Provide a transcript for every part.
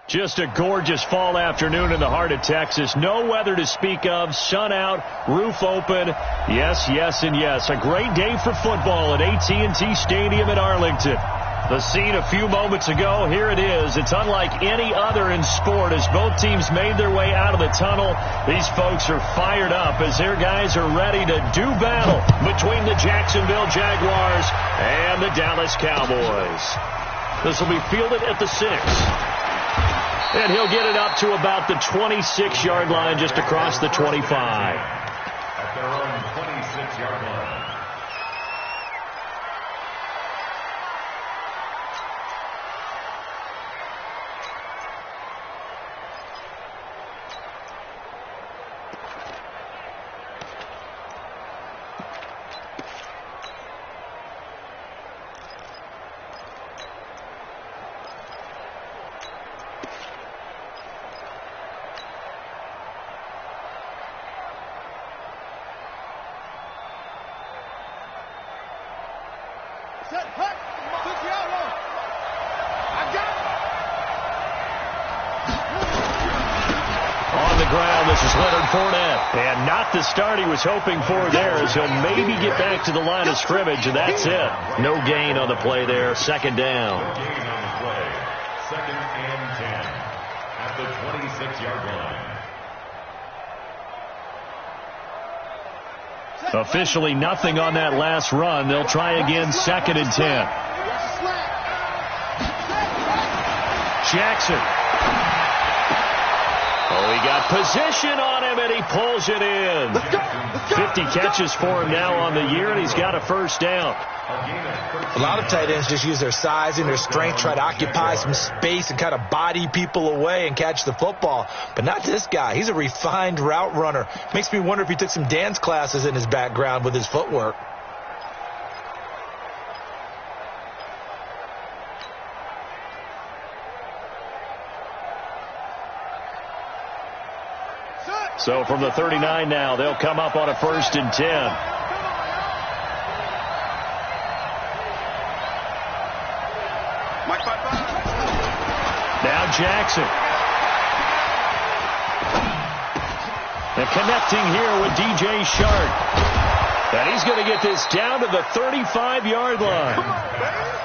Just a gorgeous fall afternoon in the heart of Texas. No weather to speak of. Sun out, roof open. Yes, yes, and yes. A great day for football at AT&T Stadium in Arlington. The scene a few moments ago, here it is. It's unlike any other in sport as both teams made their way out of the tunnel. These folks are fired up as their guys are ready to do battle between the Jacksonville Jaguars and the Dallas Cowboys. This will be fielded at the 6. And he'll get it up to about the 26-yard line, just across the 25. At their own 26-yard line. And not the start he was hoping for there, as he'll maybe get back to the line of scrimmage, and that's it. No gain on the play there. Second down. No gain on the play. Second and 10 at the 26-yard line. Officially nothing on that last run. They'll try again, second and 10. Jackson. Oh, he got position on him, and he pulls it in. 50 catches for him now on the year, and he's got a first down. A lot of tight ends just use their size and their strength, try to occupy some space and kind of body people away and catch the football. But not this guy. He's a refined route runner. Makes me wonder if he took some dance classes in his background with his footwork. So from the 39 now, they'll come up on a first and 10. Now Jackson. And connecting here with DJ Shark. And he's going to get this down to the 35-yard line.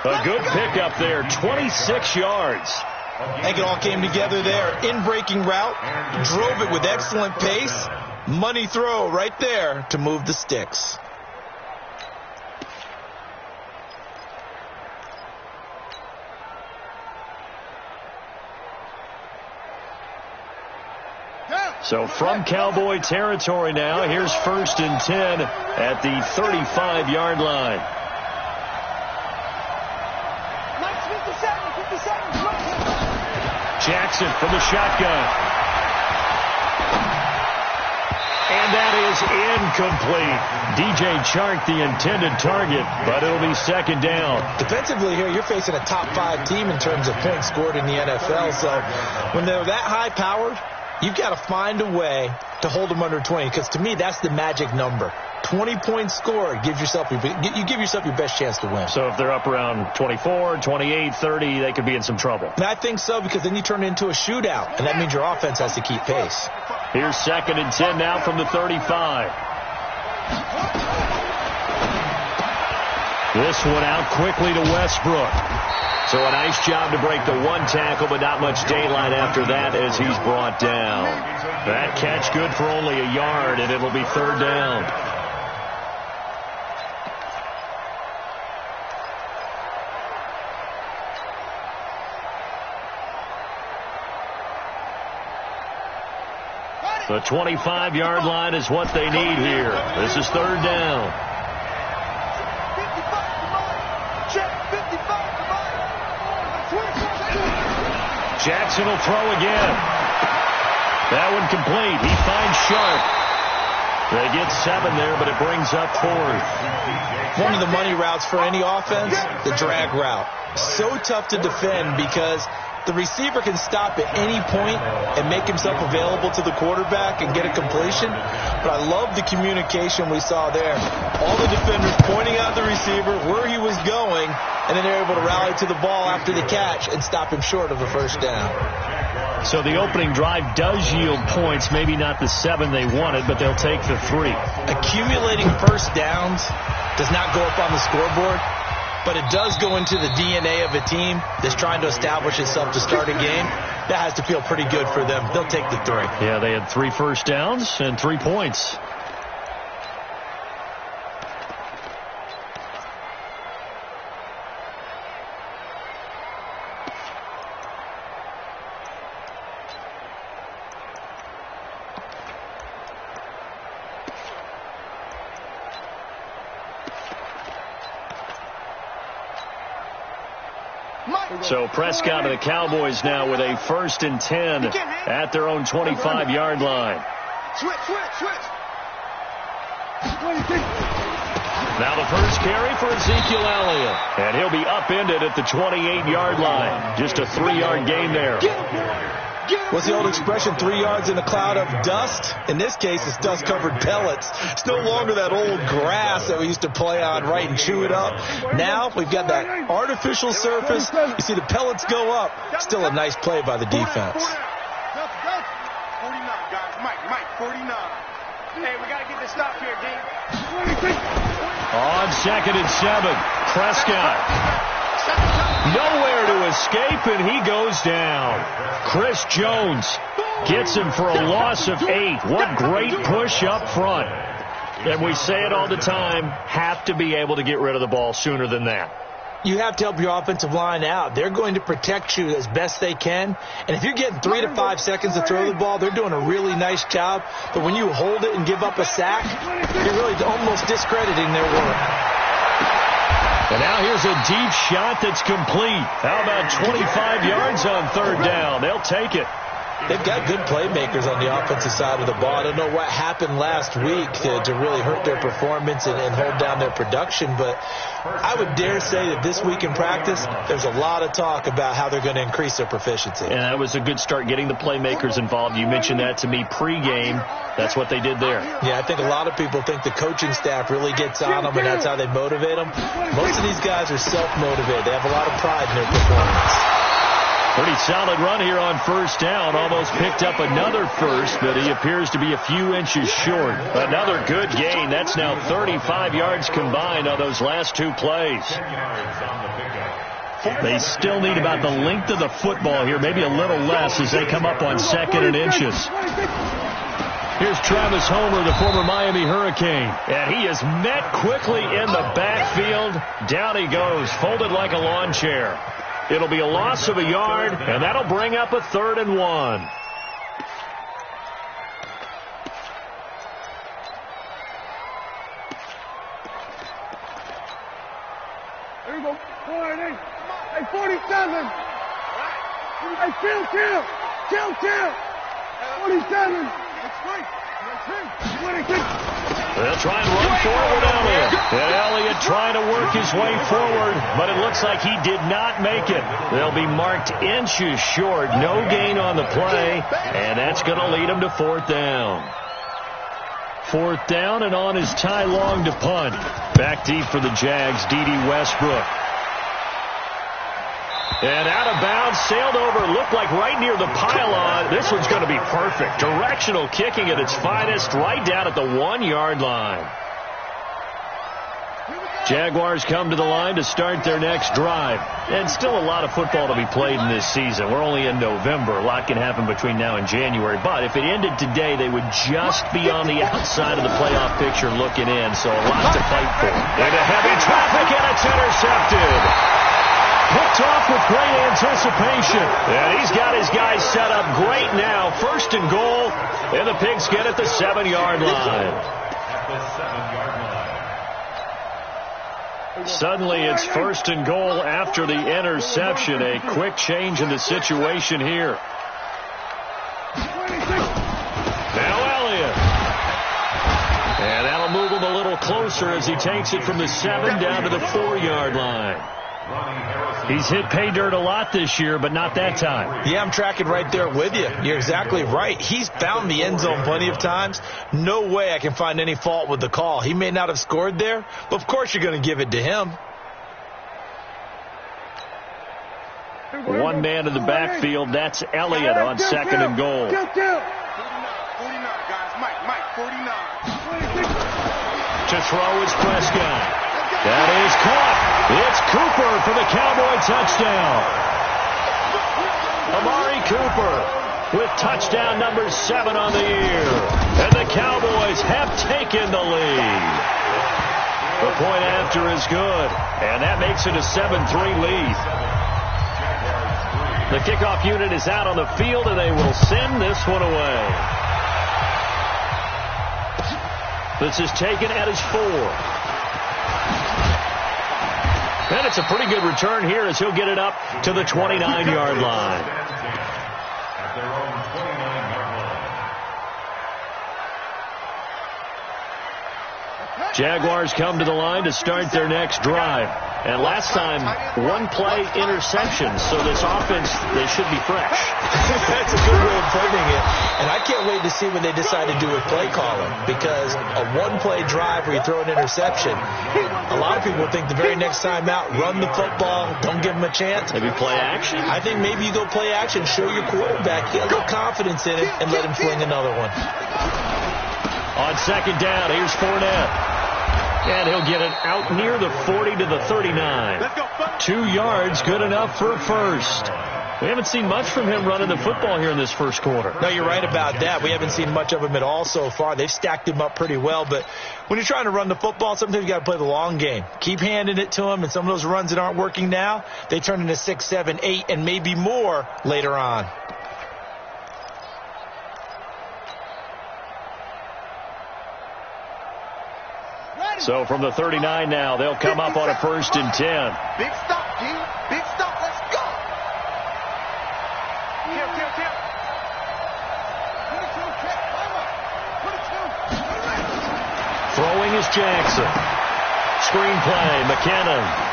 A good pickup there, 26 yards. I think it all came together there. In-breaking route, drove it with excellent pace. Money throw right there to move the sticks. So from Cowboy territory now, here's first and 10 at the 35-yard line. Jackson from the shotgun. And that is incomplete. DJ Chark, the intended target, but it'll be second down. Defensively here, you're facing a top 5 team in terms of points scored in the NFL. So when they're that high-powered, you've got to find a way to hold them under 20, because to me, that's the magic number. 20 points scored, you give yourself your best chance to win. So if they're up around 24, 28, 30, they could be in some trouble. And I think so, because then you turn it into a shootout, and that means your offense has to keep pace. Here's second and 10 now from the 35. This one out quickly to Westbrook. So a nice job to break the one tackle, but not much daylight after that as he's brought down. That catch good for only a yard, and it'll be third down. The 25-yard line is what they need here. This is third down. Jackson will throw again. That one complete. He finds Sharp. They get 7 there, but it brings up 4th. One of the money routes for any offense, the drag route. So tough to defend because The receiver can stop at any point and make himself available to the quarterback and get a completion. But I love the communication we saw there. All the defenders pointing out the receiver, where he was going, and then they're able to rally to the ball after the catch and stop him short of a first down. So the opening drive does yield points, maybe not the 7 they wanted, but they'll take the 3. Accumulating first downs does not go up on the scoreboard, but it does go into the DNA of a team that's trying to establish itself to start a game. That has to feel pretty good for them. They'll take the 3. Yeah, they had 3 first downs and 3 points. So Prescott and the Cowboys now with a 1st and 10 at their own 25-yard line. Switch. Now the first carry for Ezekiel Elliott. And he'll be upended at the 28-yard line. Just a 3-yard gain there. What's the old expression, 3 yards in a cloud of dust? In this case, it's dust-covered pellets. It's no longer that old grass that we used to play on, right, and chew it up. Now we've got that artificial surface. You see the pellets go up. Still a nice play by the defense. 49, guys. Mike, 49. Hey, we got to get this stop here, D. On 2nd and 7, Prescott. Nowhere to escape, and he goes down. Chris Jones gets him for a loss of 8. What great push up front. And we say it all the time, have to be able to get rid of the ball sooner than that. You have to help your offensive line out. They're going to protect you as best they can. And if you're getting 3 to 5 seconds to throw the ball, they're doing a really nice job. But when you hold it and give up a sack, you're really almost discrediting their work. And now here's a deep shot that's complete. How about 25 yards on 3rd down? They'll take it. They've got good playmakers on the offensive side of the ball. I don't know what happened last week to really hurt their performance and hold down their production, but I would dare say that this week in practice, there's a lot of talk about how they're going to increase their proficiency. And that was a good start getting the playmakers involved. You mentioned that to me pregame. That's what they did there. Yeah, I think a lot of people think the coaching staff really gets on them, and that's how they motivate them. Most of these guys are self-motivated. They have a lot of pride in their performance. Pretty solid run here on 1st down. Almost picked up another first, but he appears to be a few inches short. Another good gain. That's now 35 yards combined on those last 2 plays. They still need about the length of the football here, maybe a little less as they come up on 2nd and inches. Here's Travis Homer, the former Miami Hurricane. And he is met quickly in the backfield. Down he goes, folded like a lawn chair. It'll be a loss of a yard, and that'll bring up a 3rd and 1. There you go. 40. Hey, 47. Hey, chill. 47. They'll try and run forward Elliott. And Elliott trying to work his way forward, but it looks like he did not make it. They'll be marked inches short. No gain on the play, and that's going to lead him to 4th down. 4th down, and on is Ty Long to punt. Back deep for the Jags, D.D. Westbrook. And out of bounds, sailed over, looked like right near the pylon. This one's going to be perfect. Directional kicking at its finest, right down at the 1-yard line. Jaguars come to the line to start their next drive. And still a lot of football to be played in this season. We're only in November. A lot can happen between now and January. But if it ended today, they would just be on the outside of the playoff picture looking in. So a lot to fight for. Into heavy traffic, and it's intercepted. Picked off with great anticipation. And he's got his guys set up great now. 1st and goal. And the Pigskin at the 7-yard line. Suddenly it's 1st and goal after the interception. A quick change in the situation here. Now Elliott. And that'll move him a little closer as he takes it from the 7 down to the 4-yard line. He's hit pay dirt a lot this year, but not that time. Yeah, I'm tracking right there with you. You're exactly right. He's found the end zone plenty of times. No way I can find any fault with the call. He may not have scored there, but of course you're going to give it to him. One man in the backfield. That's Elliott on second and goal. 49, guys. Mike, 49. To throw is Prescott. That is caught. It's Cooper for the Cowboy touchdown. Amari Cooper with touchdown number 7 on the year. And the Cowboys have taken the lead. The point after is good. And that makes it a 7-3 lead. The kickoff unit is out on the field, and they will send this one away. This is taken at his 4. And it's a pretty good return here as he'll get it up to the 29-yard line. Jaguars come to the line to start their next drive. And last time, one-play interception. So this offense, they should be fresh. That's a good way of putting it. And I can't wait to see what they decide to do with play calling. Because a one-play drive where you throw an interception, a lot of people think the very next time out, run the football, don't give them a chance. Maybe play action? I think maybe you go play action, show your quarterback, get a little confidence in it, and let him fling another one. On second down, here's Fournette. And he'll get it out near the 40 to the 39. 2 yards, good enough for a first. We haven't seen much from him running the football here in this first quarter. No, you're right about that. We haven't seen much of him at all so far. They've stacked him up pretty well. But when you're trying to run the football, sometimes you got to play the long game. Keep handing it to him, and some of those runs that aren't working now, they turn into 6, 7, 8, and maybe more later on. So from the 39 now, they'll come up on a 1st and 10. Big stop, D. Big stop. Let's go. Kill. 22. Throwing is Jackson. Screen play, McKinnon.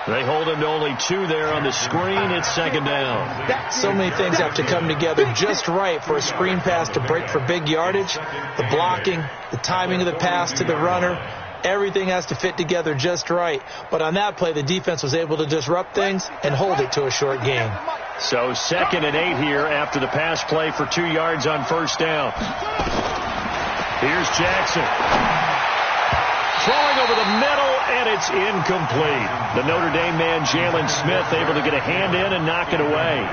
They hold him to only 2 there on the screen. It's second down. So many things have to come together just right for a screen pass to break for big yardage. The blocking, the timing of the pass to the runner, everything has to fit together just right. But on that play, the defense was able to disrupt things and hold it to a short gain. So 2nd and 8 here after the pass play for 2 yards on first down. Here's Jackson. Throwing over the middle, and it's incomplete. The Notre Dame man, Jalen Smith, able to get a hand in and knock it away.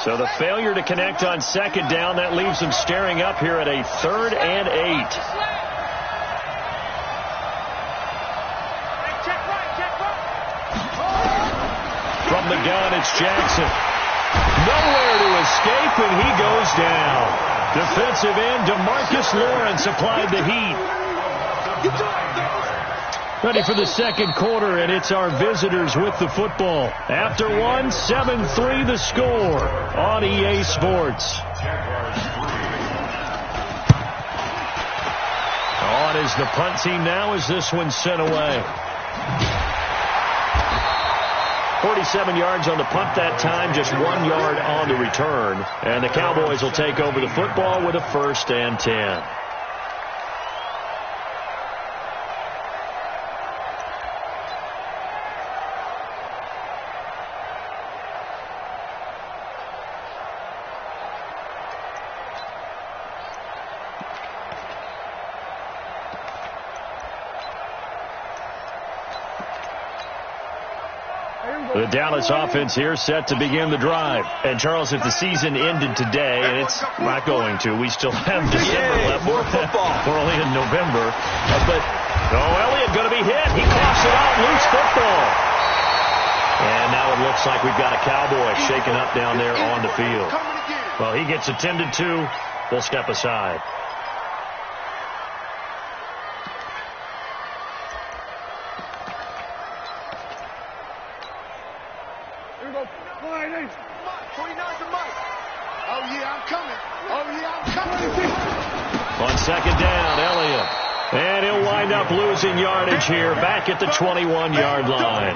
So the failure to connect on second down, that leaves them staring up here at a 3rd and 8. From the gun, it's Jackson. Nowhere to escape, and he goes down. Defensive end DeMarcus Lawrence applied the heat. Ready for the second quarter, and it's our visitors with the football. After one, 7-3 the score on EA Sports. On is the punt team now as this one's sent away. 47 yards on the punt that time, just 1 yard on the return. And the Cowboys will take over the football with a 1st and 10. The Dallas offense here set to begin the drive. And, Charles, if the season ended today, and it's not going to, we still have December left. More football. We're only in November. But, Elliott going to be hit. He coughs it out. Loose football. And now it looks like we've got a Cowboy shaken up down there on the field. Well, he gets attended to. We'll step aside. 49's a mud. Oh, yeah, I'm coming. Oh, yeah, I'm coming. On second down, Elliott. And he'll wind up losing yardage here back at the 21-yard line.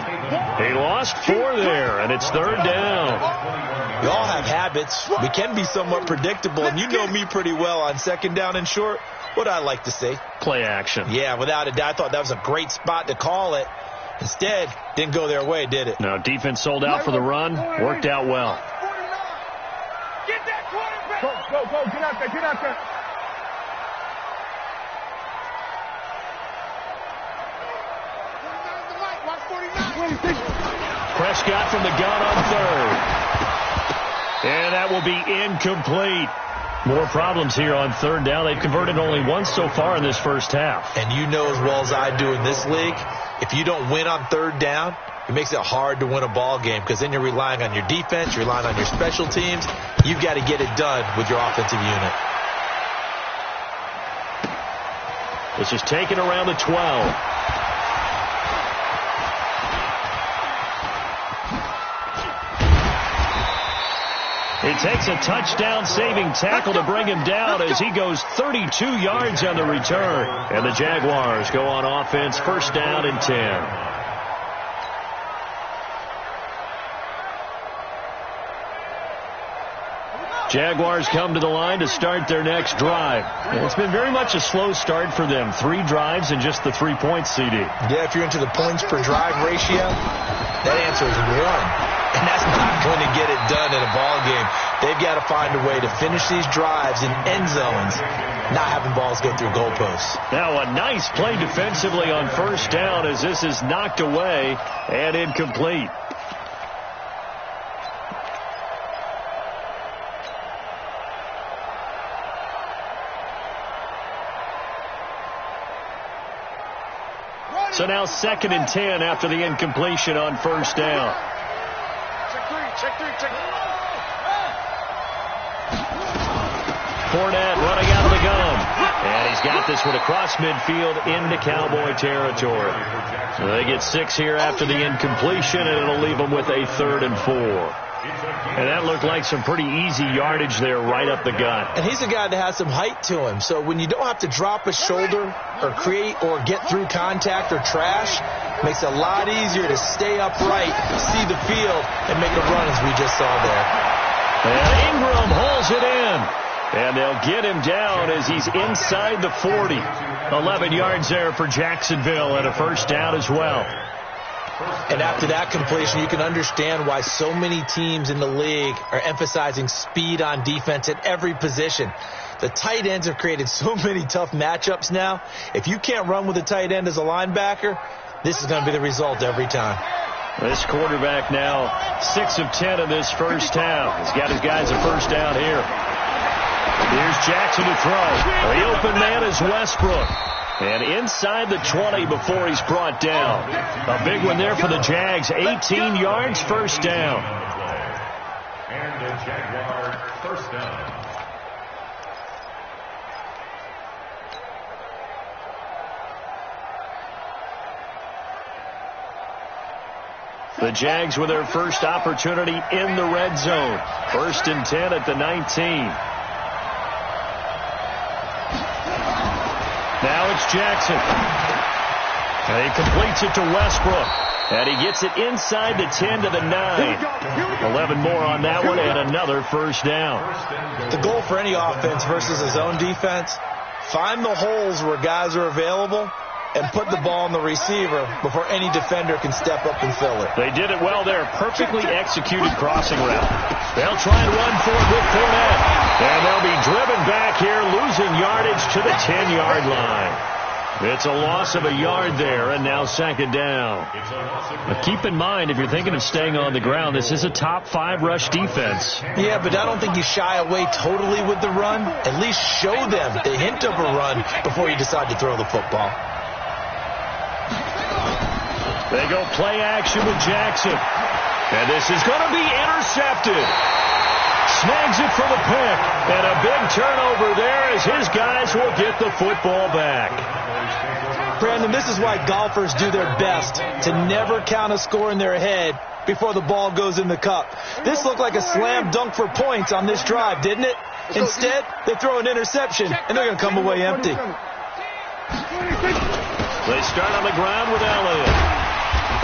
He lost 4 there, and it's third down. We all have habits. We can be somewhat predictable, and you know me pretty well on second down and short. What I like to say? Play action. Yeah, without a doubt. I thought that was a great spot to call it. Instead, didn't go their way, did it? No, defense sold out for the run. Worked out well. Get that quarterback. Go. Get out there. Get out there. Prescott from the gun on third. And that will be incomplete. More problems here on third down. They've converted only once so far in this first half. And you know as well as I do in this league, if you don't win on third down, it makes it hard to win a ball game because then you're relying on your defense, you're relying on your special teams. You've got to get it done with your offensive unit. This is taken around the 12. He takes a touchdown-saving tackle to bring him down as he goes 32 yards on the return. And the Jaguars go on offense, first down and 10. Jaguars come to the line to start their next drive. And it's been very much a slow start for them. 3 drives and just the 3 points, CD. Yeah, if you're into the points per drive ratio, that answer is 1. And that's not going to get it done in a ball game. They've got to find a way to finish these drives in end zones, not having balls go through goalposts. Now a nice play defensively on first down as this is knocked away and incomplete. So now second and 10 after the incompletion on first down. Check three. Fournette running out of the gun. And he's got this one across midfield into Cowboy territory. So they get 6 here after the incompletion, and it'll leave them with a 3rd and 4. And that looked like some pretty easy yardage there right up the gut. And he's a guy that has some height to him. So when you don't have to drop a shoulder or create or get through contact or trash, it makes it a lot easier to stay upright, see the field, and make a run as we just saw there. And Ingram hauls it in. And they'll get him down as he's inside the 40. 11 yards there for Jacksonville and a first down as well. And after that completion, you can understand why so many teams in the league are emphasizing speed on defense at every position. The tight ends have created so many tough matchups now. If you can't run with a tight end as a linebacker, this is going to be the result every time. This quarterback now 6 of 10 in this first half. He's got his guys a first down here. Here's Jackson to throw. The open man is Westbrook. And inside the 20 before he's brought down. A big one there for the Jags. 18 yards, first down. And the Jaguar first down. The Jags with their first opportunity in the red zone. 1st and 10 at the 19. Now it's Jackson. And he completes it to Westbrook. And he gets it inside the 10 to the 9. 11 more on that one and another first down. The goal for any offense versus his own defense, find the holes where guys are available and put the ball on the receiver before any defender can step up and fill it. They did it well there. Perfectly executed crossing route. They'll try and run for it with Fournette. And they'll be driven back here, losing yardage to the 10-yard line. It's a loss of a yard there, and now second down. But keep in mind, if you're thinking of staying on the ground, this is a top 5 rush defense. Yeah, but I don't think you shy away totally with the run. At least show them the hint of a run before you decide to throw the football. They go play action with Jackson. And this is going to be intercepted. Snags it for the pick. And a big turnover there as his guys will get the football back. Brandon, this is why golfers do their best to never count a score in their head before the ball goes in the cup. This looked like a slam dunk for points on this drive, didn't it? Instead, they throw an interception, and they're going to come away empty. They start on the ground with Elliott.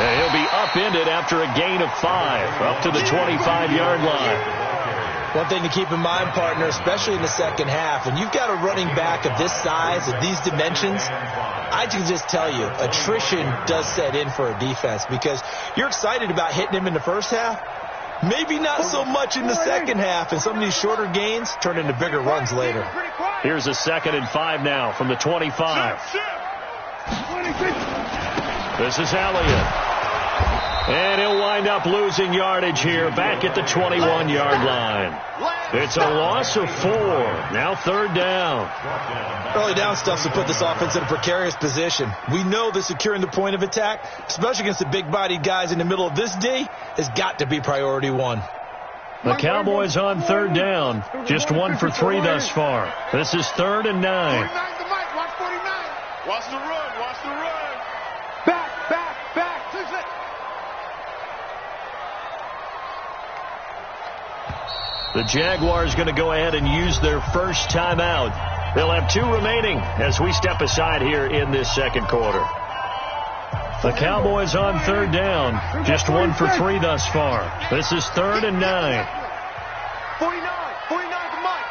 And he'll be upended after a gain of 5, up to the 25-yard line. One thing to keep in mind, partner, especially in the second half, when you've got a running back of this size, of these dimensions, I can just tell you, attrition does set in for a defense because you're excited about hitting him in the first half. Maybe not so much in the second half, and some of these shorter gains turn into bigger runs later. Here's a 2nd and 5 now from the 25. This is Elliott. And he'll wind up losing yardage here back at the 21-yard line. It's a loss of 4. Now 3rd down. Early down stuff to put this offense in a precarious position. We know that securing the point of attack, especially against the big-bodied guys in the middle of this D, has got to be priority 1. The Cowboys on 3rd down. Just 1 for 3 thus far. This is 3rd and 9. Watch 49. Watch the run. Watch the run. Back. The Jaguars going to go ahead and use their first timeout. They'll have 2 remaining as we step aside here in this second quarter. The Cowboys on 3rd down. Just 1 for 3 thus far. This is 3rd and 9. 49 to Mike.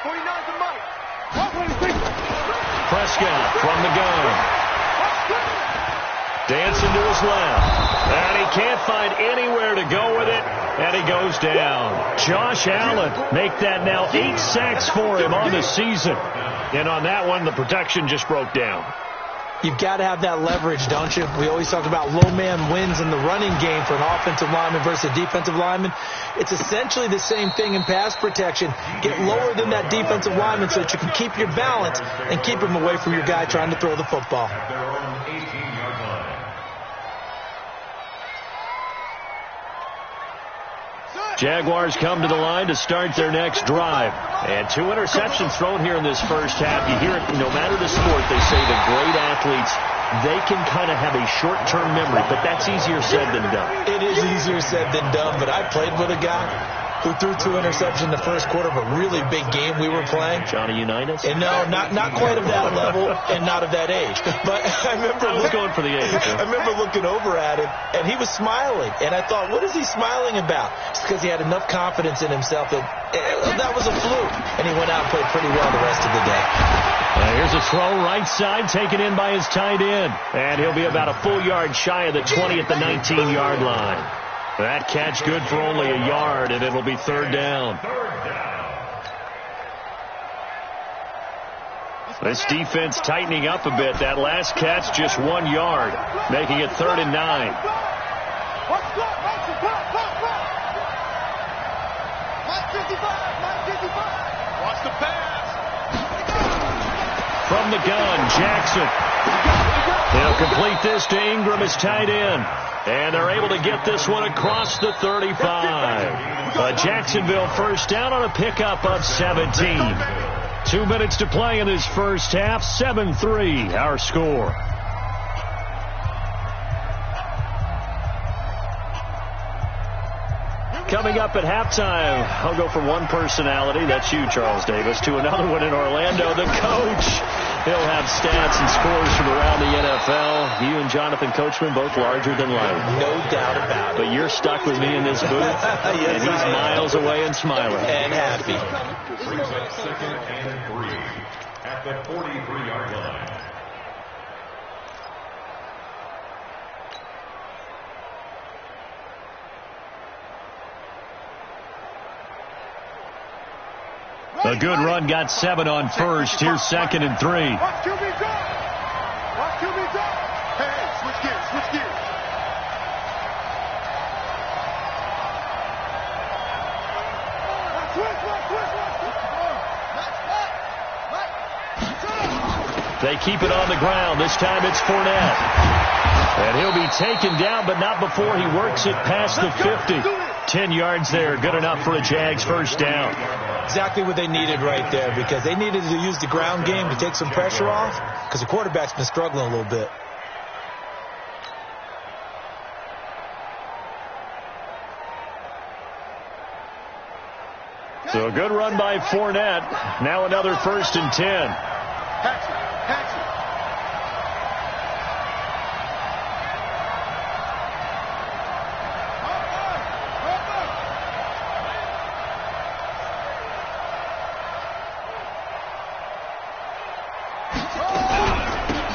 Prescott from the gun. Dancing to his left. And he can't find anywhere to go with it. And he goes down. Josh Allen make that now 8 sacks for him on the season. And on that one, the protection just broke down. You've got to have that leverage, don't you? We always talk about low man wins in the running game for an offensive lineman versus a defensive lineman. It's essentially the same thing in pass protection. Get lower than that defensive lineman so that you can keep your balance and keep him away from your guy trying to throw the football. Jaguars come to the line to start their next drive. And 2 interceptions thrown here in this first half. You hear it, no matter the sport, they say the great athletes, they can kind of have a short-term memory, but that's easier said than done. It is easier said than done, but I played with a guy who threw 2 interceptions in the first quarter of a really big game we were playing. Johnny Unitas? And no, not quite of that level and not of that age. But I was going for the age. I remember looking over at him, and he was smiling. And I thought, what is he smiling about? It's because he had enough confidence in himself that that was a fluke. And he went out and played pretty well the rest of the day. Here's a throw right side taken in by his tight end. And he'll be about a full yard shy of the 20 at the 19-yard line. That catch good for only a yard, and it'll be 3rd down. This defense tightening up a bit. That last catch just 1 yard, making it 3rd and 9. Watch the pass. From the gun, Jackson. They'll complete this to Ingram as tight end. And they're able to get this one across the 35. A Jacksonville first down on a pickup of 17. 2 minutes to play in this first half. 7-3 our score. Coming up at halftime, I'll go from one personality, that's you, Charles Davis, to another one in Orlando, the coach. He'll have stats and scores from around the NFL. You and Jonathan Coachman, both larger than life. No doubt about it. But you're stuck with me in this booth, yes, and he's miles away and smiling. And happy. Brings up 2nd and 3 at the 43-yard line. A good run got 7 on first. Here's 2nd and 3. Watch QB drop. Watch QB drop. Hey, switch gears. They keep it on the ground. This time it's Fournette. And he'll be taken down, but not before he works it past the 50. 10 yards there. Good enough for a Jags first down. Exactly what they needed right there, because they needed to use the ground game to take some pressure off, because the quarterback's been struggling a little bit. So a good run by Fournette. Now another 1st and 10.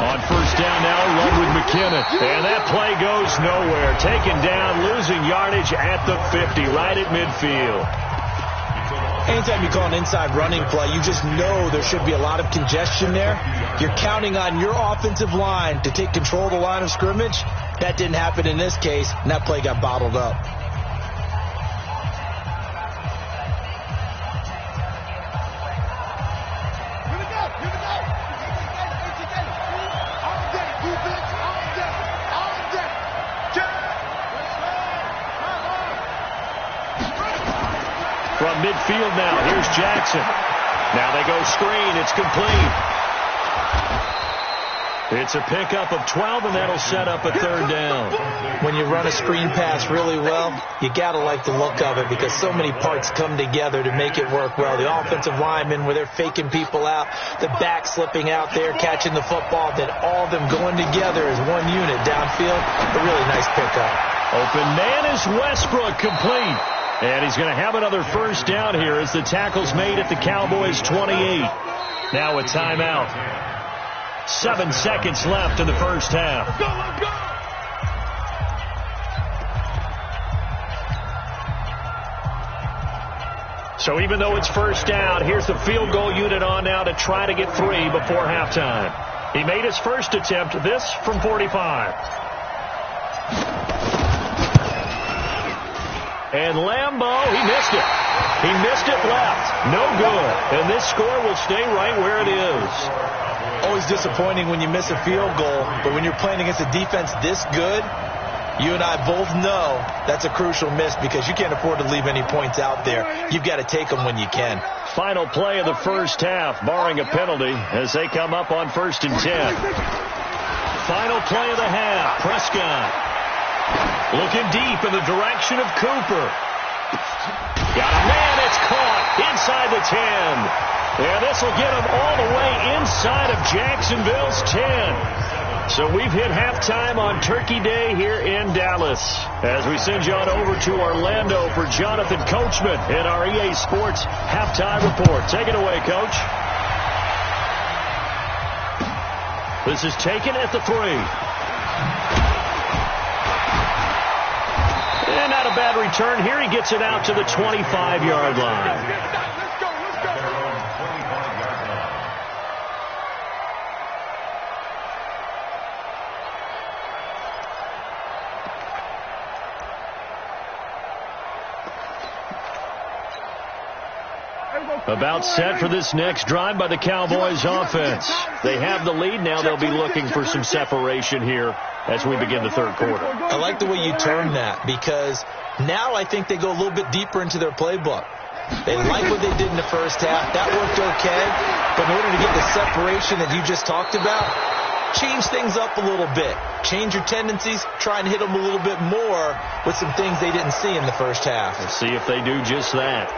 On 1st down now, run with McKinnon. And that play goes nowhere. Taken down, losing yardage at the 50, right at midfield. Anytime you call an inside running play, you just know there should be a lot of congestion there. You're counting on your offensive line to take control of the line of scrimmage. That didn't happen in this case, and that play got bottled up. From midfield now, here's Jackson. Now they go screen. It's complete. It's a pickup of 12, and that'll set up a 3rd down. When you run a screen pass really well, you got to like the look of it because so many parts come together to make it work well. The offensive linemen, where they're faking people out, the back slipping out there, catching the football, then all of them going together as one unit downfield. A really nice pickup. Open man is Westbrook, complete. And he's going to have another 1st down here as the tackle's made at the Cowboys 28. Now a timeout. 7 seconds left in the 1st half. Let's go! So even though it's 1st down, here's the field goal unit on now to try to get 3 before halftime. He made his first attempt, this from 45. And Lambeau, he missed it. He missed it left. No good. And this score will stay right where it is. Always disappointing when you miss a field goal, but when you're playing against a defense this good, you and I both know that's a crucial miss because you can't afford to leave any points out there. You've got to take them when you can. Final play of the 1st half, barring a penalty, as they come up on 1st and 10. Final play of the half, Prescott. Looking deep in the direction of Cooper. Got a man, it's caught inside the 10. And this will get him all the way inside of Jacksonville's 10. So we've hit halftime on Turkey Day here in Dallas. As we send you on over to Orlando for Jonathan Coachman in our EA Sports Halftime Report. Take it away, Coach. This is taken at the 3. And not a bad return here. He gets it out to the 25-yard line. About set for this next drive by the Cowboys offense. They have the lead now. They'll be looking for some separation here as we begin the 3rd quarter. I like the way you term that because now I think they go a little bit deeper into their playbook. They like what they did in the 1st half. That worked okay. But in order to get the separation that you just talked about, change things up a little bit. Change your tendencies. Try and hit them a little bit more with some things they didn't see in the 1st half. Let's see if they do just that.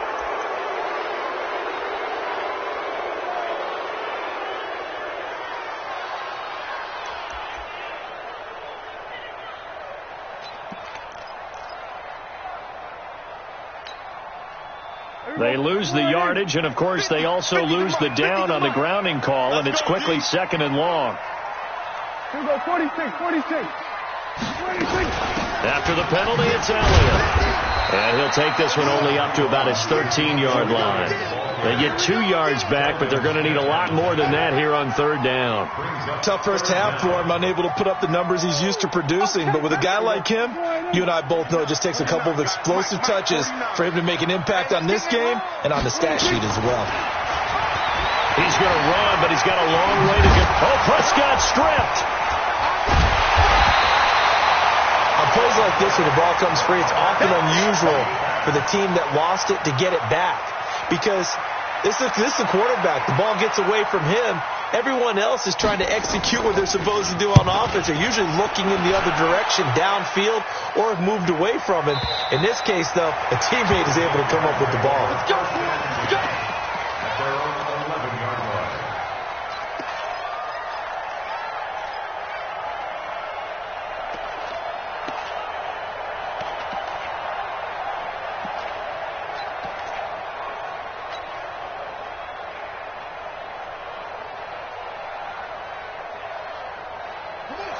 They lose the yardage, and, of course, they also lose the down on the grounding call, and it's quickly 2nd and long. Here we go, 46. After the penalty, it's Elliott. And he'll take this one only up to about his 13-yard line. They get 2 yards back, but they're going to need a lot more than that here on 3rd down. Tough 1st half for him, unable to put up the numbers he's used to producing. But with a guy like him, you and I both know it just takes a couple of explosive touches for him to make an impact on this game and on the stat sheet as well. He's going to run, but he's got a long way to go. Oh, Prescott stripped. On plays like this where the ball comes free, it's often unusual for the team that lost it to get it back. Because this is the quarterback. The ball gets away from him. Everyone else is trying to execute what they're supposed to do on offense. They're usually looking in the other direction, downfield, or have moved away from him. In this case, though, a teammate is able to come up with the ball.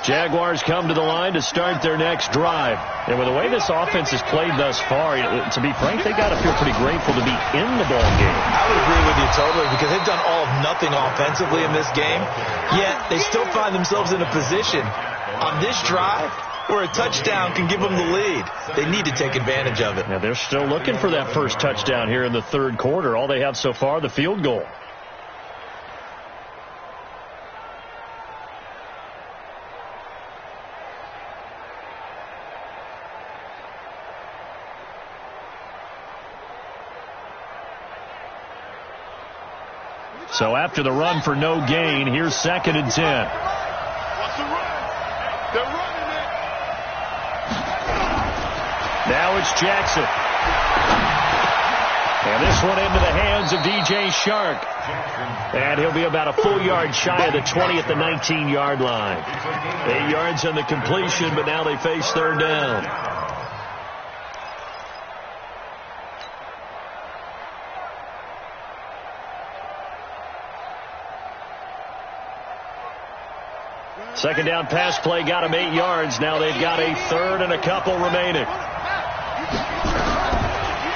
Jaguars come to the line to start their next drive. And with the way this offense has played thus far, to be frank, they got to feel pretty grateful to be in the ball game. I would agree with you totally, because they've done all of nothing offensively in this game, yet they still find themselves in a position on this drive where a touchdown can give them the lead. They need to take advantage of it. Now they're still looking for that first touchdown here in the third quarter. All they have so far, the field goal. So after the run for no gain, here's 2nd and 10. What's the run? They're running it. Now it's Jackson. And this one into the hands of DJ Shark. And he'll be about a full yard shy of the 20 at the 19-yard line. 8 yards on the completion, but now they face third down. Second down pass play got him 8 yards. Now they've got a third and a couple remaining.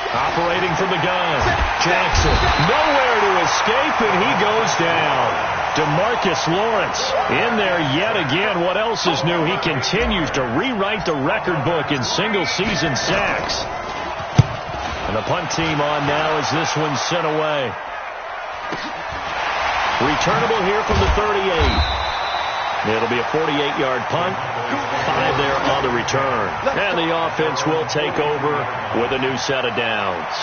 Operating from the gun. Jackson nowhere to escape, and he goes down. DeMarcus Lawrence in there yet again. What else is new? He continues to rewrite the record book in single-season sacks. And the punt team on now as this one's sent away. Returnable here from the 38. It'll be a 48-yard punt. 5 there on the return. And the offense will take over with a new set of downs.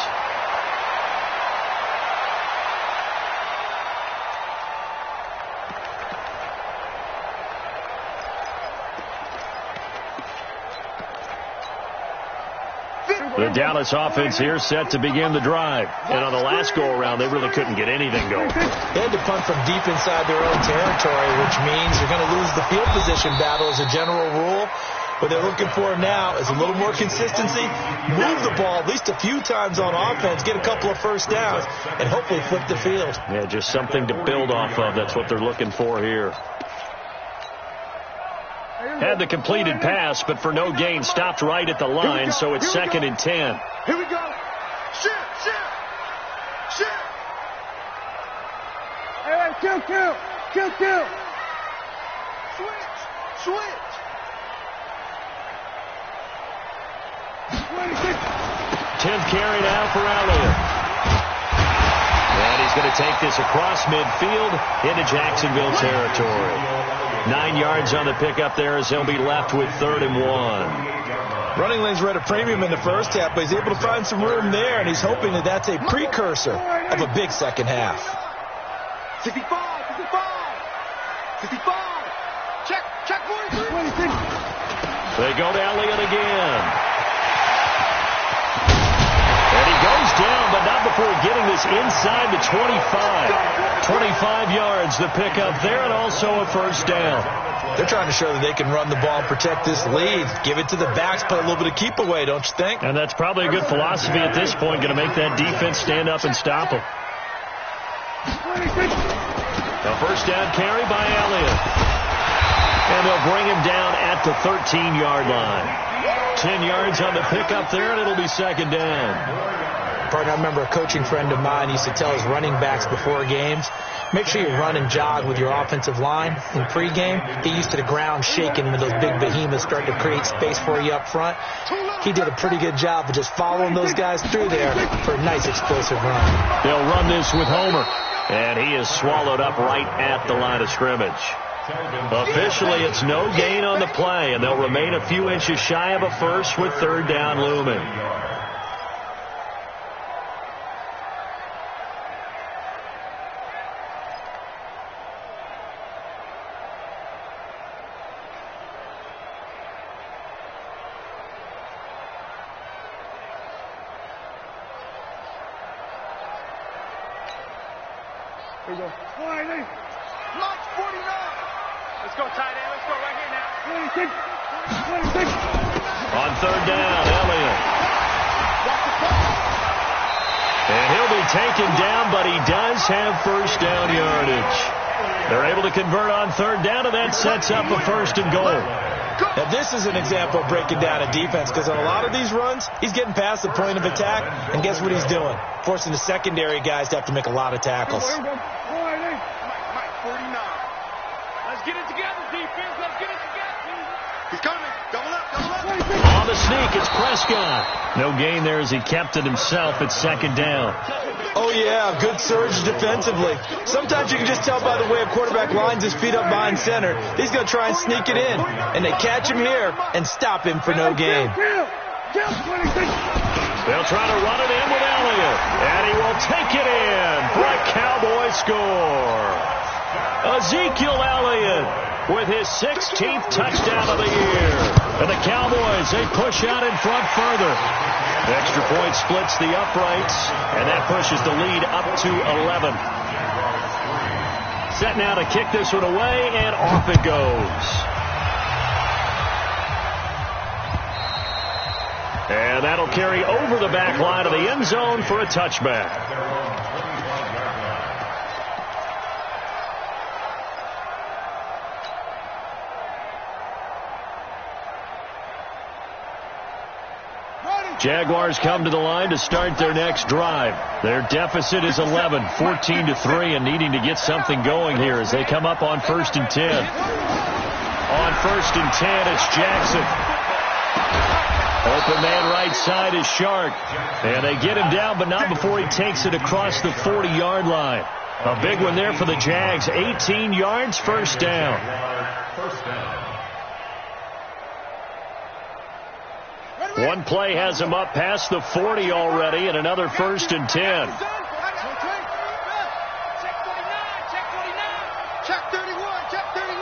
The Dallas offense here set to begin the drive. And on the last go-around, they really couldn't get anything going. They had to punt from deep inside their own territory, which means you're going to lose the field position battle as a general rule. What they're looking for now is a little more consistency, move the ball at least a few times on offense, get a couple of first downs, and hopefully flip the field. Yeah, just something to build off of. That's what they're looking for here. Had the completed pass, but for no gain, stopped right at the line, so it's 2nd and 10. Here we go. Shoot. Hey, kill. Switch. 10th carry now for Elliott. And he's going to take this across midfield into Jacksonville territory. 9 yards on the pickup there as he'll be left with 3rd and 1. Running lanes were at a premium in the first half, but he's able to find some room there, and he's hoping that that's a precursor of a big second half. 65. Check, 43. They go to Elliott again. And he goes down, but not before getting this inside the 25. 25 yards, the pickup there, and also a first down. They're trying to show that they can run the ball and protect this lead. Give it to the backs, play a little bit of keep away, don't you think? And that's probably a good philosophy at this point, going to make that defense stand up and stop them. A first down carry by Elliott. And they'll bring him down at the 13-yard line. 10 yards on the pickup there, and it'll be 2nd down. Partner, I remember a coaching friend of mine used to tell his running backs before games, make sure you run and jog with your offensive line in pregame. Get used to the ground shaking when those big behemoths start to create space for you up front. He did a pretty good job of just following those guys through there for a nice explosive run. They'll run this with Homer, and he is swallowed up right at the line of scrimmage. Officially, it's no gain on the play, and they'll remain a few inches shy of a first with 3rd down looming. Here we go. 49. Launch 49. Let's go, tight end. Let's go right here now. 26. On 3rd down, Elliott. And he'll be taken down, but he does have first down yardage. They're able to convert on third down, and that sets up a first and goal. Now, this is an example of breaking down a defense, because on a lot of these runs, he's getting past the point of attack, and guess what he's doing? Forcing the secondary guys to have to make a lot of tackles. Mike, 49. Let's get it together, defense. Let's get it together. He's coming. Double up, double up. On the sneak, it's Prescott. No gain there as he kept it himself at second down. Oh, yeah, good surge defensively. Sometimes you can just tell by the way a quarterback lines his feet up behind center. He's going to try and sneak it in, and they catch him here and stop him for no gain. They'll try to run it in with Elliott, and he will take it in for a Cowboy score. Ezekiel Elliott with his 16th touchdown of the year. And the Cowboys, they push out in front further. The extra point splits the uprights, and that pushes the lead up to 11. Set now to kick this one away, and off it goes. And that'll carry over the back line of the end zone for a touchback. Jaguars come to the line to start their next drive. Their deficit is 11, 14-3, and needing to get something going here as they come up on 1st and 10. On 1st and 10, it's Jackson. Open man right side is Shark. And they get him down, but not before he takes it across the 40-yard line. A big one there for the Jags. 18 yards, first down. One play has him up past the 40 already, and another 1st and 10. Check 49. Check 31. Check 31.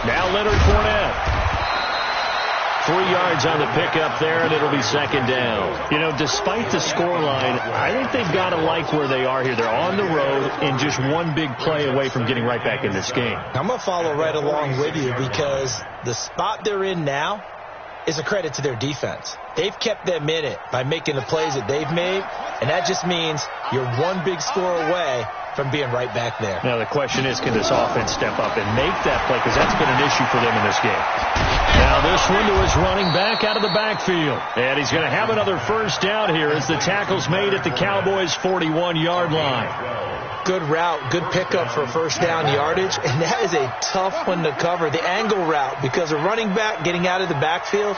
Now Leonard Fournette. 3 yards on the pickup there, and it'll be second down. You know, despite the scoreline, I think they've got to like where they are here. They're on the road and just one big play away from getting right back in this game. I'm going to follow right along with you because the spot they're in now is a credit to their defense. They've kept them in it by making the plays that they've made, and that just means you're one big score away from being right back there. Now the question is, can this offense step up and make that play? Because that's been an issue for them in this game. Now this one to his running back out of the backfield. And he's going to have another first down here as the tackle's made at the Cowboys' 41-yard line. Good route, good pickup for first down yardage, and that is a tough one to cover. The angle route, because a running back getting out of the backfield,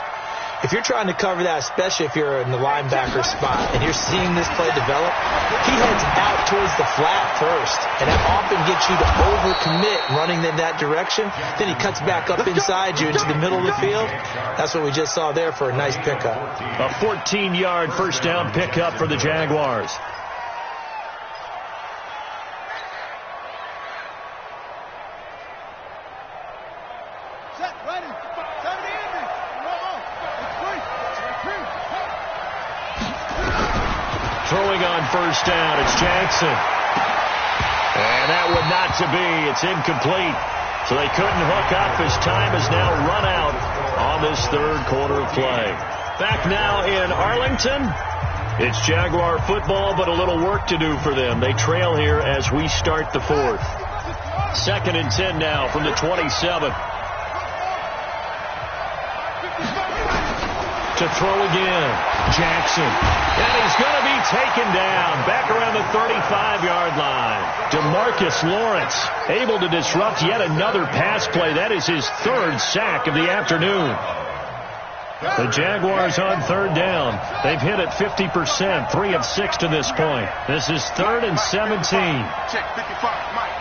if you're trying to cover that, especially if you're in the linebacker spot and you're seeing this play develop, he heads out towards the flat first, and that often gets you to overcommit running in that direction. Then he cuts back up inside you into the middle of the field. That's what we just saw there for a nice pickup. A 14-yard first down pickup for the Jaguars. Throwing on first down, it's Jackson. And that one not to be. It's incomplete. So they couldn't hook up as time has now run out on this third quarter of play. Back now in Arlington. It's Jaguar football, but a little work to do for them. They trail here as we start the fourth. 2nd and 10 now from the 27. To throw again, Jackson. And he's going to be taken down back around the 35-yard line. DeMarcus Lawrence able to disrupt yet another pass play. That is his 3rd sack of the afternoon. The Jaguars on 3rd down. They've hit it 50%, 3 of 6 to this point. This is 3rd and 17. Check 55, Mike.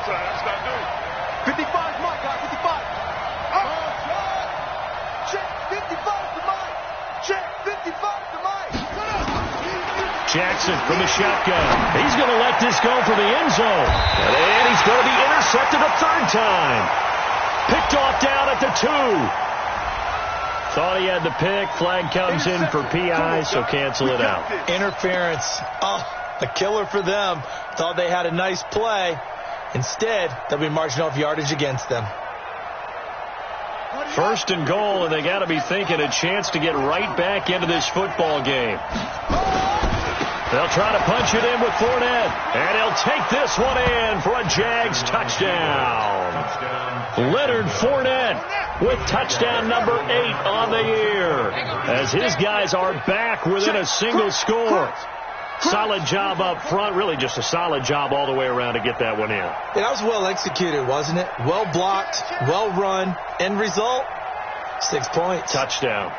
That's not good. 55, Mike, guys, 55. Check 55 to Mike. Check 55 to Mike. Jackson from the shotgun. He's going to let this go for the end zone. And he's going to be intercepted a 3rd time. Picked off down at the 2. Thought he had the pick. Flag comes in for PI, so cancel it out. Interference. Oh, a killer for them. Thought they had a nice play. Instead, they'll be marching off yardage against them. 1st and goal, and they got to be thinking a chance to get right back into this football game. They'll try to punch it in with Fournette. And he'll take this one in for a Jags touchdown. Leonard Fournette with touchdown number 8 on the year, as his guys are back within a single score. Solid job up front, really just a solid job all the way around to get that one in. Yeah, that was well executed, wasn't it? Well blocked, well run. End result, 6 points. Touchdown.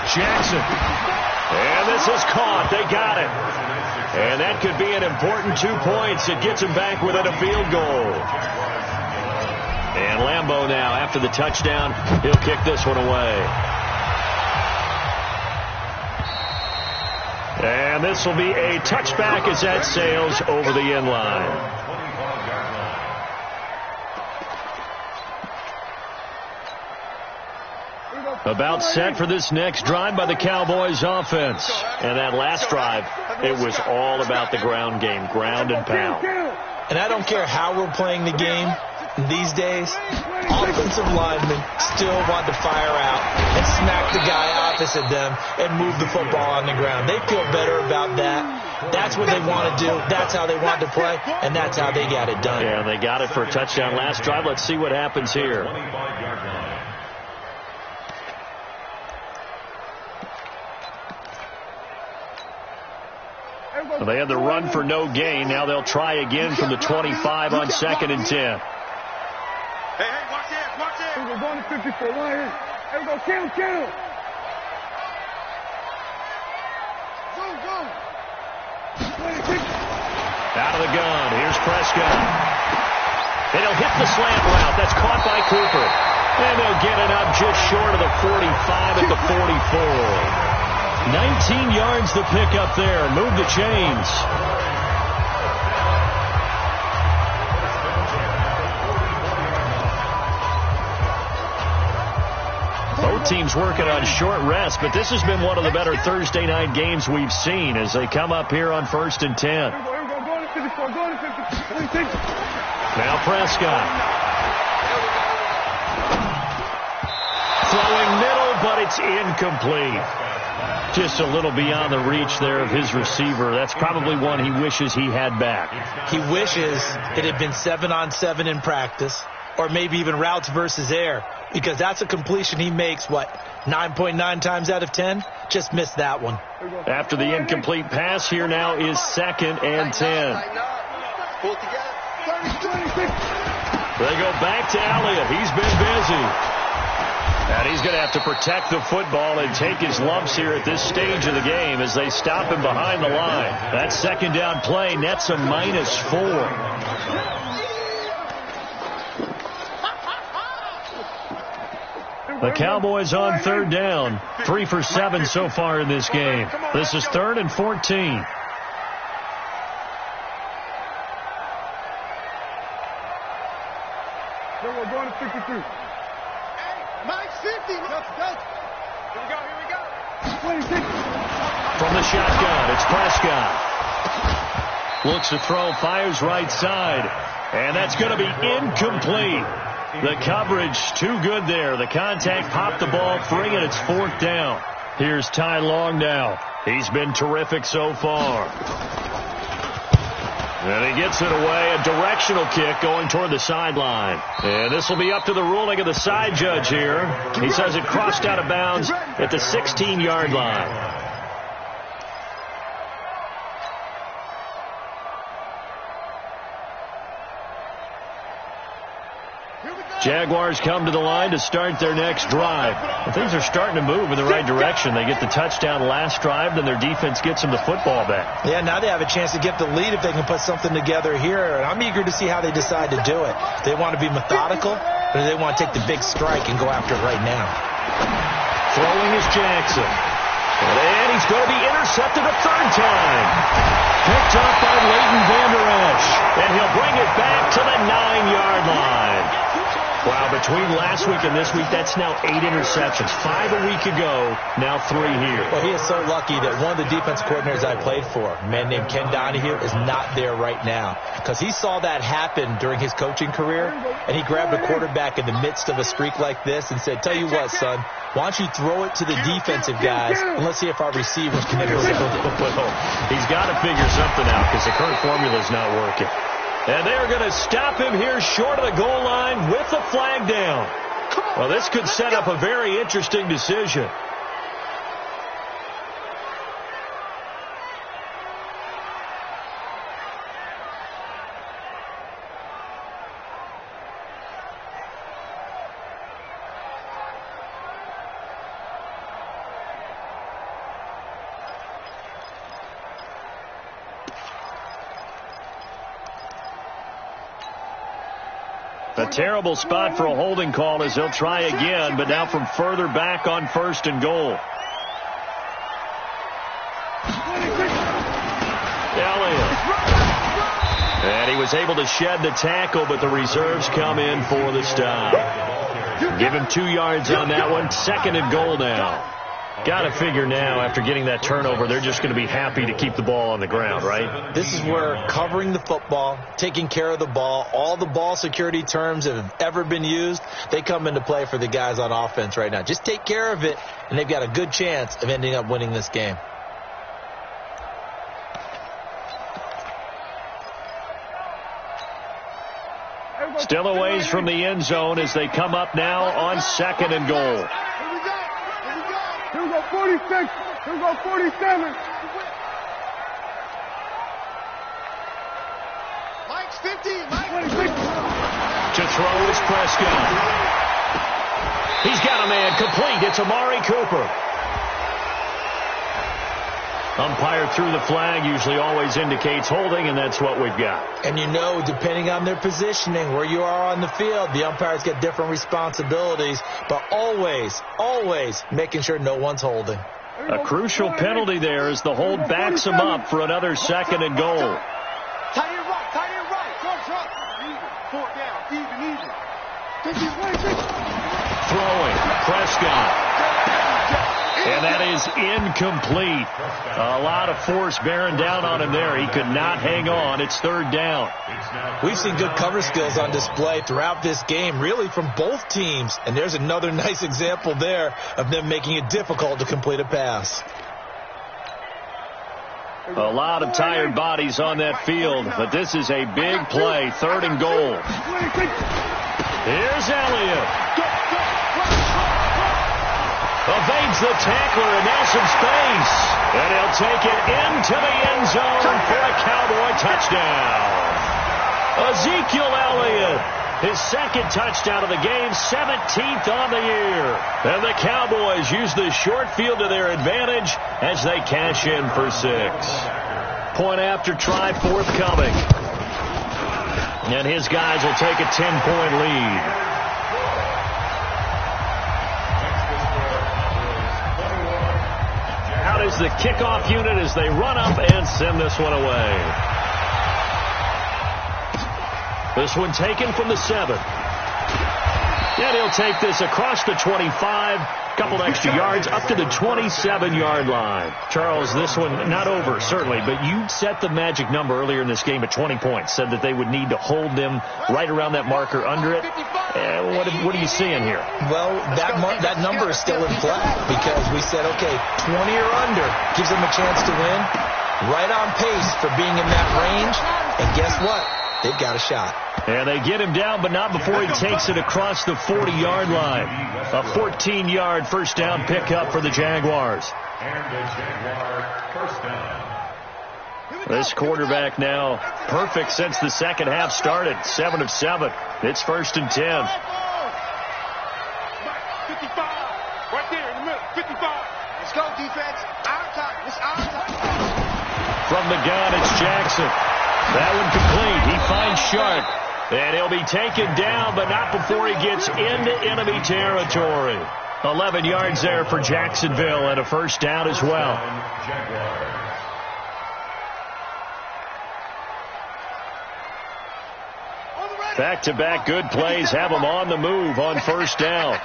Jackson. And this is caught. They got it. And that could be an important 2 points. It gets him back within a field goal. And Lambeau now, after the touchdown, he'll kick this one away. And this will be a touchback as that sails over the end line. About set for this next drive by the Cowboys offense. And that last drive, it was all about the ground game, ground and pound. And I don't care how we're playing the game these days, offensive linemen still want to fire out and smack the guy opposite them and move the football on the ground. They feel better about that. That's what they want to do. That's how they want to play, and that's how they got it done. Yeah, they got it for a touchdown last drive. Let's see what happens here. Well, they had the run for no gain. Now they'll try again from the 25 on 2nd and 10. Hey, watch this, watch this. We're going to 54, right here. Here we go, kill. Go. Out of the gun, here's Prescott. And he'll hit the slant route. That's caught by Cooper. And they'll get it up just short of the 45 at the 44. 19 yards to pick up there. Move the chains. Both teams working on short rest, but this has been one of the better Thursday night games we've seen as they come up here on 1st and 10. Now Prescott. Throwing middle, but it's incomplete. Just a little beyond the reach there of his receiver. That's probably one he wishes he had back. He wishes it had been 7-on-7 in practice, or maybe even routes versus air, because that's a completion he makes, 9.9 times out of 10? Just missed that one. After the incomplete pass, here now is 2nd and 10. They go back to Elliott. He's been busy. And he's going to have to protect the football and take his lumps here at this stage of the game as they stop him behind the line. That 2nd down play nets a -4. The Cowboys on 3rd down. 3 for 7 so far in this game. This is 3rd and 14. Then we're going to 52. Mike 50. Here we go. 26. From the shotgun, it's Prescott. Looks to throw, fires right side. And that's going to be incomplete. The coverage too good there. The contact popped the ball free, and it's 4th down. Here's Ty Long now. He's been terrific so far. And he gets it away. A directional kick going toward the sideline. And this will be up to the ruling of the side judge here. He says it crossed out of bounds at the 16-yard line. Jaguars come to the line to start their next drive. Well, things are starting to move in the right direction. They get the touchdown last drive, then their defense gets them the football back. Yeah, now they have a chance to get the lead if they can put something together here. And I'm eager to see how they decide to do it. They want to be methodical, or do they want to take the big strike and go after it right now? Throwing is Jackson. And he's going to be intercepted a 3rd time. Picked up by Leighton Vander Esch. And he'll bring it back to the 9-yard line. Wow, between last week and this week, that's now 8 interceptions. 5 a week ago, now 3 here. Well, he is so lucky that one of the defense coordinators I played for, a man named Ken Donahue, is not there right now. Because he saw that happen during his coaching career, and he grabbed a quarterback in the midst of a streak like this and said, tell you what, son, why don't you throw it to the defensive guys, and let's see if our receivers can hit the foothold. He's got to figure something out because the current formula is not working. And they're going to stop him here short of the goal line with the flag down. Well, this could set up a very interesting decision. A terrible spot for a holding call as they'll try again, but now from further back on 1st and goal. Elliott. And he was able to shed the tackle, but the reserves come in for the stop. Give him 2 yards on that one. 2nd and goal now. Got to figure now, after getting that turnover, they're just going to be happy to keep the ball on the ground, right? This is where covering the football, taking care of the ball, all the ball security terms that have ever been used, they come into play for the guys on offense right now. Just take care of it, and they've got a good chance of ending up winning this game. Still a ways from the end zone as they come up now on 2nd and goal. Here we go, 46. Here we go, 47. Mike's 50. Mike 26. To throw is Prescott. He's got a man complete. It's Amari Cooper. Umpire threw the flag, usually always indicates holding, and that's what we've got. And you know, depending on their positioning, where you are on the field, the umpires get different responsibilities, but always, always making sure no one's holding. A crucial penalty there as the hold backs him up for another 2nd and goal. Tight end right, tight end right. Drop. Even. 50, 26. Throwing, Prescott. And that is incomplete. A lot of force bearing down on him there. He could not hang on. It's 3rd down. We've seen good cover skills on display throughout this game, really from both teams. And there's another nice example there of them making it difficult to complete a pass. A lot of tired bodies on that field, but this is a big play. 3rd and goal. Here's Elliott. Evades the tackler and now some space. And he'll take it into the end zone for a Cowboy touchdown. Ezekiel Elliott, his 2nd touchdown of the game, 17th on the year. And the Cowboys use the short field to their advantage as they cash in for 6. Point after try forthcoming. And his guys will take a 10-point lead. Out is the kickoff unit as they run up and send this one away. This one taken from the 7. And he'll take this across the 25, couple extra yards up to the 27-yard line. Charles, this one not over, certainly, but you set the magic number earlier in this game at 20 points, said that they would need to hold them right around that marker under it. What are you seeing here? Well, that number is still in play because we said, okay, 20 or under gives them a chance to win. Right on pace for being in that range. And guess what? They've got a shot. And they get him down, but not before he takes it across the 40-yard line. A 14-yard first down pickup for the Jaguars. And the Jaguar first down. This quarterback now perfect since the second half started. 7 of 7. It's 1st and 10. 55. Right there in the middle. 55. Let's go, defense. Our time. It's our time. From the gun, it's Jackson. That one complete. He finds Sharp. And he'll be taken down, but not before he gets into enemy territory. 11 yards there for Jacksonville and a first down as well. Back-to-back good plays have them on the move on first down.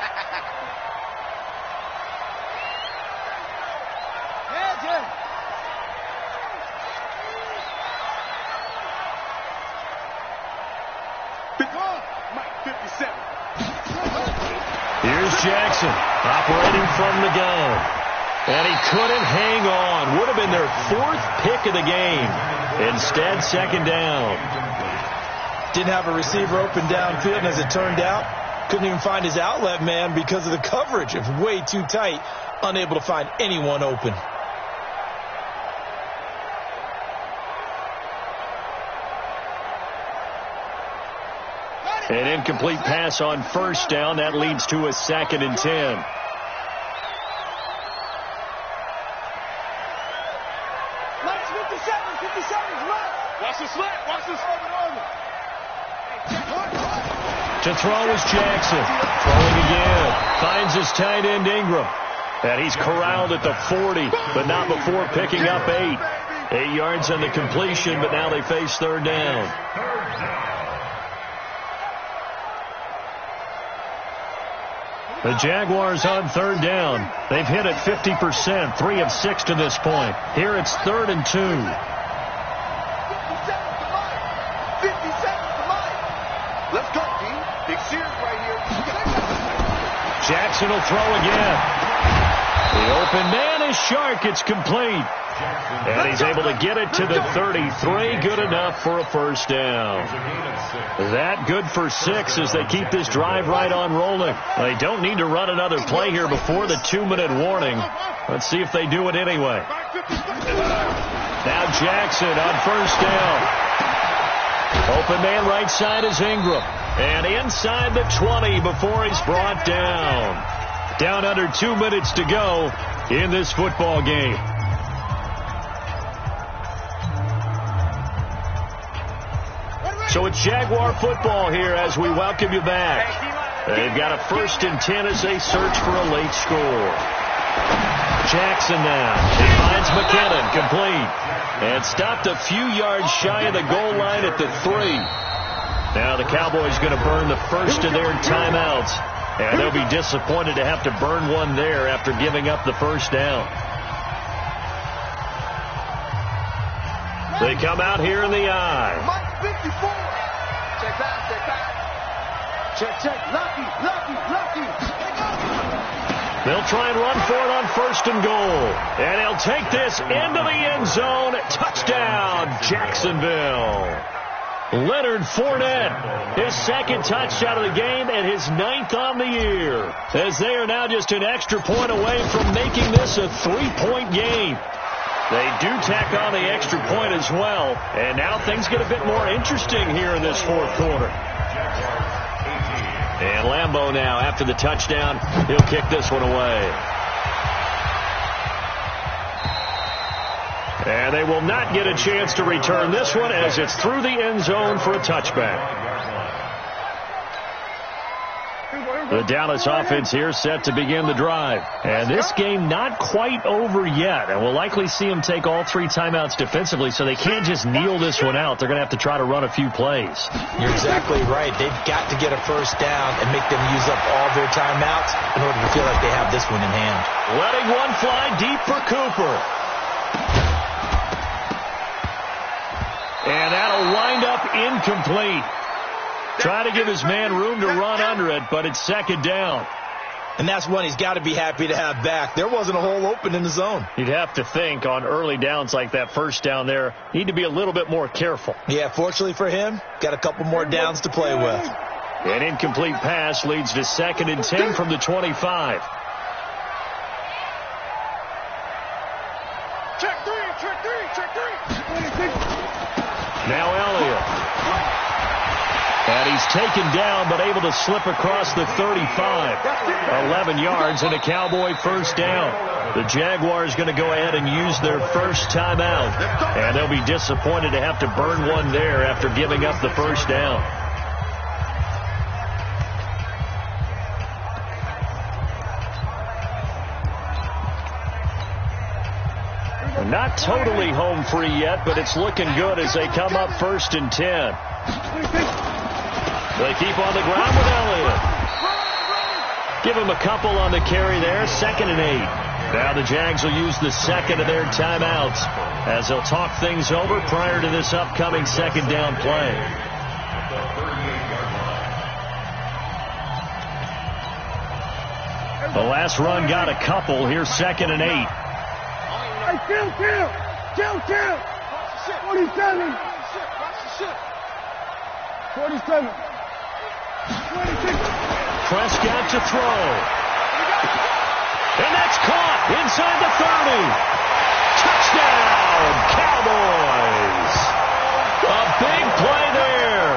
Here's Jackson operating from the gun. And he couldn't hang on. Would have been their 4th pick of the game. Instead, second down. Didn't have a receiver open downfield, and as it turned out, couldn't even find his outlet man because of the coverage. It was way too tight, unable to find anyone open. An incomplete pass on first down. That leads to a 2nd and 10. Watch the slant. Watch the slant. To throw is Jackson. Throwing again. Finds his tight end Ingram. And he's corralled at the 40, but not before picking up 8. 8 yards on the completion, but now they face third down. The Jaguars on third down. They've hit it 50%, 3 of 6 to this point. Here it's 3rd and 2. 50 seconds to mine. 50 seconds to mine. Let's go, team. Big series right here. Jackson will throw again. The open man is Shark. It's complete. And he's able to get it to the 33. Good enough for a first down. That good for 6 as they keep this drive right on rolling. They don't need to run another play here before the 2-minute warning. Let's see if they do it anyway. Now Jackson on first down. Open man right side is Ingram. And inside the 20 before he's brought down. Down under 2 minutes to go in this football game. So it's Jaguar football here as we welcome you back. They've got a 1st and 10 as they search for a late score. Jackson now. He finds McKinnon complete. And stopped a few yards shy of the goal line at the 3. Now the Cowboys going to burn the first of their timeouts. And they'll be disappointed to have to burn one there after giving up the first down. They come out here in the I. Mike 54. Check back, check back. Check. Lucky. They'll try and run for it on 1st and goal. And he'll take this into the end zone. Touchdown, Jacksonville. Leonard Fournette, his 2nd touchdown of the game and his 9th on the year. As they are now just an extra point away from making this a 3-point game. They do tack on the extra point as well. And now things get a bit more interesting here in this 4th quarter. And Lambeau now, after the touchdown, he'll kick this one away. And they will not get a chance to return this one as it's through the end zone for a touchback. The Dallas offense here set to begin the drive. And this game not quite over yet. And we'll likely see them take all 3 timeouts defensively, so they can't just kneel this one out. They're going to have to try to run a few plays. You're exactly right. They've got to get a first down and make them use up all their timeouts in order to feel like they have this one in hand. Letting one fly deep for Cooper. And that'll wind up incomplete. Trying to give his man room to run under it, but it's 2nd down. And that's one he's got to be happy to have back. There wasn't a hole open in the zone. You'd have to think on early downs like that first down there, need to be a little bit more careful. Yeah, fortunately for him, got a couple more downs to play with. An incomplete pass leads to 2nd and 10 from the 25. Check three. Now Elliott. And he's taken down, but able to slip across the 35. 11 yards and a Cowboy first down. The Jaguars going to go ahead and use their first timeout. And they'll be disappointed to have to burn one there after giving up the first down. Not totally home free yet, but it's looking good as they come up 1st and 10. They keep on the ground with Elliott. Give him a couple on the carry there. 2nd and 8. Now the Jags will use the second of their timeouts as they'll talk things over prior to this upcoming second down play. The last run got a couple. Here's 2nd and 8. Hey, kill. 47. 47. 26. Prescott to throw. And that's caught inside the 30. Touchdown, Cowboys. A big play there.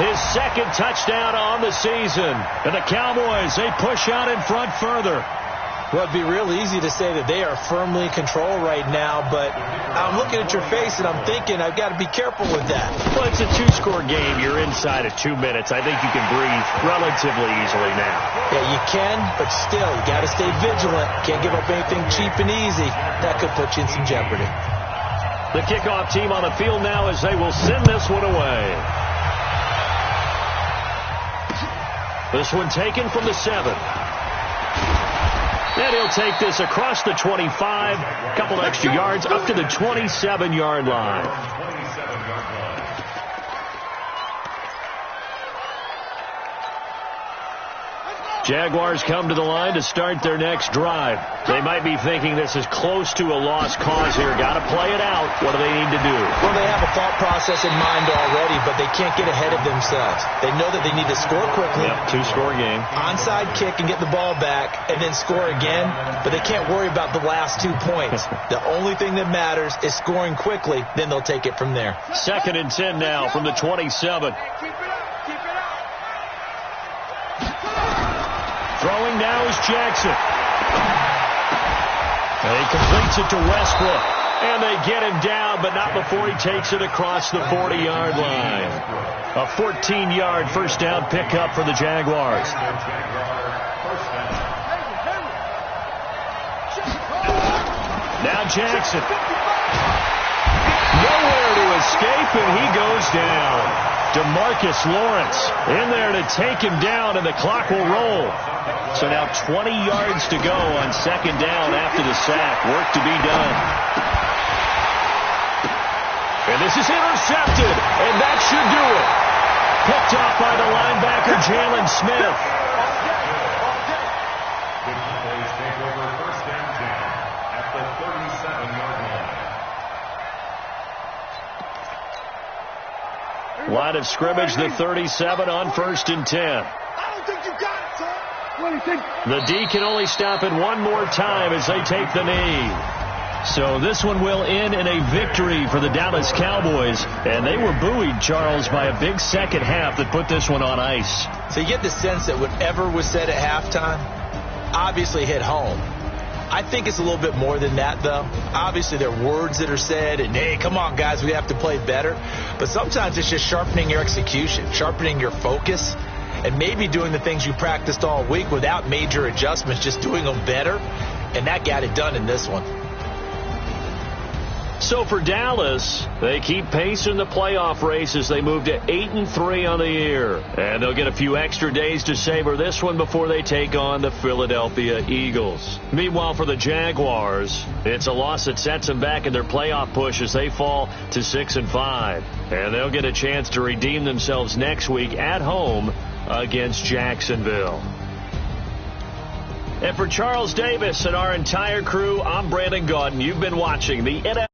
His second touchdown on the season. And the Cowboys, they push out in front further. Well, it'd be real easy to say that they are firmly in control right now, but I'm looking at your face and I'm thinking I've got to be careful with that. Well, it's a 2-score game. You're inside of 2 minutes. I think you can breathe relatively easily now. Yeah, you can, but still, you got to stay vigilant. Can't give up anything cheap and easy. That could put you in some jeopardy. The kickoff team on the field now as they will send this one away. This one taken from the 7. And he'll take this across the 25, a couple extra yards, up to the 27-yard line. Jaguars come to the line to start their next drive. They might be thinking this is close to a lost cause here. Got to play it out. What do they need to do? Well, they have a thought process in mind already, but they can't get ahead of themselves. They know that they need to score quickly. Yep, 2-score game. Onside kick and get the ball back and then score again, but they can't worry about the last 2 points. The only thing that matters is scoring quickly, then they'll take it from there. 2nd and 10 now from the 27. Throwing now is Jackson. And he completes it to Westbrook. And they get him down, but not before he takes it across the 40-yard line. A 14-yard first down pickup for the Jaguars. Now Jackson. Nowhere to escape, and he goes down. DeMarcus Lawrence in there to take him down, and the clock will roll. So now 20 yards to go on 2nd down after the sack. Work to be done. And this is intercepted, and that should do it. Picked off by the linebacker, Jalen Smith. The Cowboys take over 1st and 10 at the 37-yard line. Line of scrimmage, the 37 on 1st and 10. I don't think you got it, son. 26. The D can only stop it one more time as they take the knee. So this one will end in a victory for the Dallas Cowboys. And they were buoyed, Charles, by a big second half that put this one on ice. So you get the sense that whatever was said at halftime obviously hit home. I think it's a little bit more than that, though. Obviously, there are words that are said, and, hey, come on, guys, we have to play better. But sometimes it's just sharpening your execution, sharpening your focus, and maybe doing the things you practiced all week without major adjustments, just doing them better. And that got it done in this one. So for Dallas, they keep pace in the playoff race as they move to 8-3 on the year. And they'll get a few extra days to savor this one before they take on the Philadelphia Eagles. Meanwhile, for the Jaguars, it's a loss that sets them back in their playoff push as they fall to 6-5. And they'll get a chance to redeem themselves next week at home against Jacksonville. And for Charles Davis and our entire crew, I'm Brandon Gaudin. You've been watching the NFL.